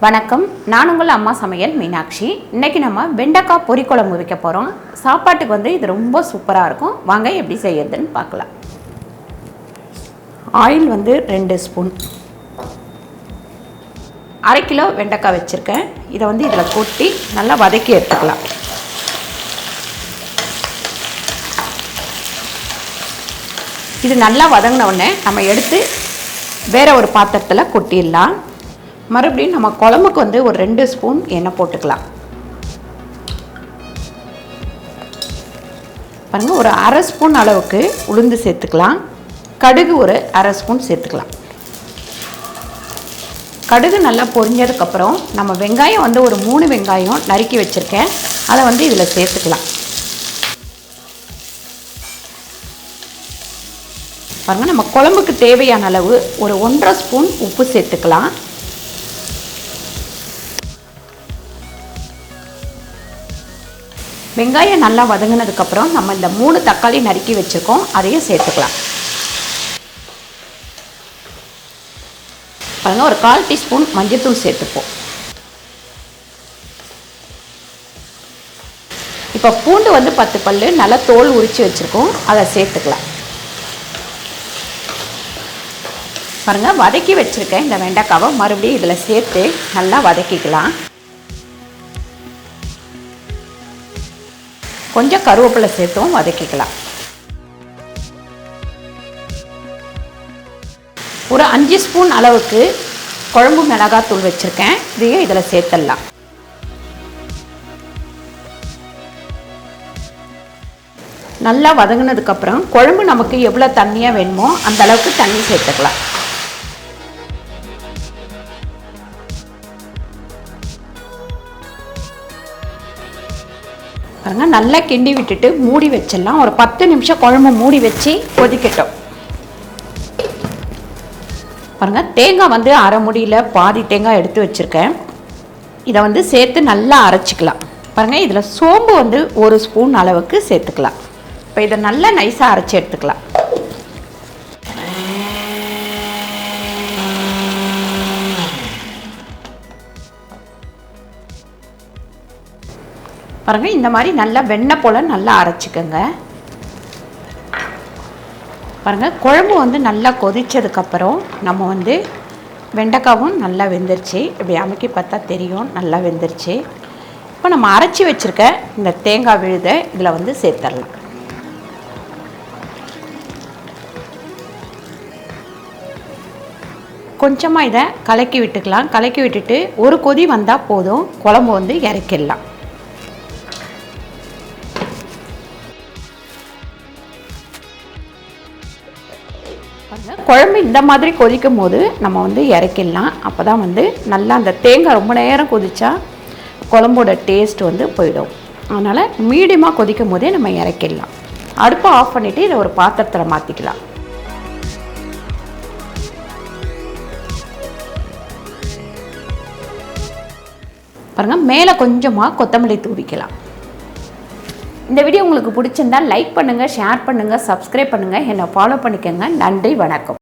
வணக்கம், நான் உங்கள் அம்மா சமையல் மீனாட்சி. இன்றைக்கி நம்ம வெண்டைக்காய் பொரி குழம்பு வைக்க போகிறோம். சாப்பாட்டுக்கு இது ரொம்ப சூப்பராக இருக்கும். வாங்க எப்படி செய்யறதுன்னு பார்க்கலாம். Oil 2 spoon. 1/2 கிலோ வெண்டைக்காய் வச்சுருக்கேன். இதை இதில் கொட்டி நல்லா வதக்கி எடுத்துக்கலாம். இது நல்லா வதங்கின உடனே நம்ம எடுத்து வேறு ஒரு பாத்திரத்தில் கொட்டிடலாம். மறுபடியும் நம்ம குழம்புக்கு ஒரு 2 ஸ்பூன் எண்ணெய் போட்டுக்கலாம். பாருங்கள், ஒரு 1/2 ஸ்பூன் அளவுக்கு உளுந்து சேர்த்துக்கலாம். கடுகு ஒரு 1/2 ஸ்பூன் சேர்த்துக்கலாம். கடுகு நல்லா பொரிஞ்சதுக்கப்புறம் நம்ம வெங்காயம் ஒரு 3 வெங்காயம் நறுக்கி வச்சுருக்கேன். அதை இதில் சேர்த்துக்கலாம். பாருங்கள், நம்ம குழம்புக்கு தேவையான அளவு ஒரு 1/2 ஸ்பூன் உப்பு சேர்த்துக்கலாம். வெங்காயம் நல்லா வதங்கினதுக்கப்புறம் நம்ம இந்த 3 தக்காளி நறுக்கி வச்சுருக்கோம், அதையும் சேர்த்துக்கலாம். பாருங்கள், ஒரு 1/4 டீஸ்பூன் மஞ்சள்தூள் சேர்த்துப்போம். இப்போ பூண்டு 10 பல் நல்லா தோல் உரித்து வச்சுருக்கோம், அதை சேர்த்துக்கலாம். பாருங்கள், வதக்கி வச்சுருக்கேன் இந்த வெண்டைக்காவை மறுபடியும் இதில் சேர்த்து நல்லா வதக்கிக்கலாம். கொஞ்சம் கருவேப்பிலை சேர்த்தும் வதக்கிக்கலாம். ஒரு 5 ஸ்பூன் அளவுக்கு குழம்பு மிளகாத்தூள் வச்சுருக்கேன், இதையும் இதில் சேர்த்துடலாம். நல்லா வதங்கினதுக்கப்புறம் குழம்பு நமக்கு எவ்வளோ தண்ணியாக வேணுமோ அந்த அளவுக்கு தண்ணி சேர்த்துக்கலாம். பாருங்கள், நல்லா கிண்டி விட்டுட்டு மூடி வச்சிடலாம். ஒரு 10 நிமிஷம் குழம்பு மூடி வச்சு கொதிக்கட்டும். பாருங்கள், தேங்காய் அரை முடியில் பாதி தேங்காய் எடுத்து வச்சுருக்கேன். இதை சேர்த்து நல்லா அரைச்சிக்கலாம். பாருங்கள், இதில் சோம்பு 1 ஸ்பூன் அளவுக்கு சேர்த்துக்கலாம். இப்போ இதை நல்லா நைஸாக அரைச்சி எடுத்துக்கலாம். பாருங்கள், இந்த மாதிரி நல்லா வெண்ணெய் போல் நல்லா அரைச்சிக்கோங்க. பாருங்கள், குழம்பு நல்லா கொதித்ததுக்கப்புறம் நம்ம வெண்டைக்காவும் நல்லா வெந்துருச்சு. இப்படி அமைக்கி பார்த்தா தெரியும் நல்லா வெந்துருச்சு. இப்போ நம்ம அரைச்சி வச்சுருக்க இந்த தேங்காய் விழுதை இதில் சேர்த்துடலாம். கொஞ்சமாக இதை கலக்கி விட்டுக்கலாம். கலக்கி விட்டுட்டு ஒரு கொதி வந்தால் போதும், குழம்பு இறக்கிடலாம். குழம்பு இந்த மாதிரி கொதிக்கும் போது நம்ம இறக்கிடலாம். அப்போ தான் நல்லா அந்த தேங்காய் ரொம்ப நேரம் கொதிச்சா குழம்போட டேஸ்ட் போயிடும். அதனால் மீடியமாக கொதிக்கும் போதே நம்ம இறக்கிடலாம். அடுப்பை ஆஃப் பண்ணிவிட்டு இதை ஒரு பாத்திரத்தில் மாற்றிக்கலாம். பாருங்கள், மேலே கொஞ்சமாக கொத்தமல்லி தூவிக்கலாம். இந்த வீடியோ உங்களுக்கு பிடிச்சிருந்தால் லைக் பண்ணுங்கள், ஷேர் பண்ணுங்கள், சப்ஸ்கிரைப் பண்ணுங்கள், என்னை ஃபாலோ பண்ணிக்கோங்க. நன்றி, வணக்கம்.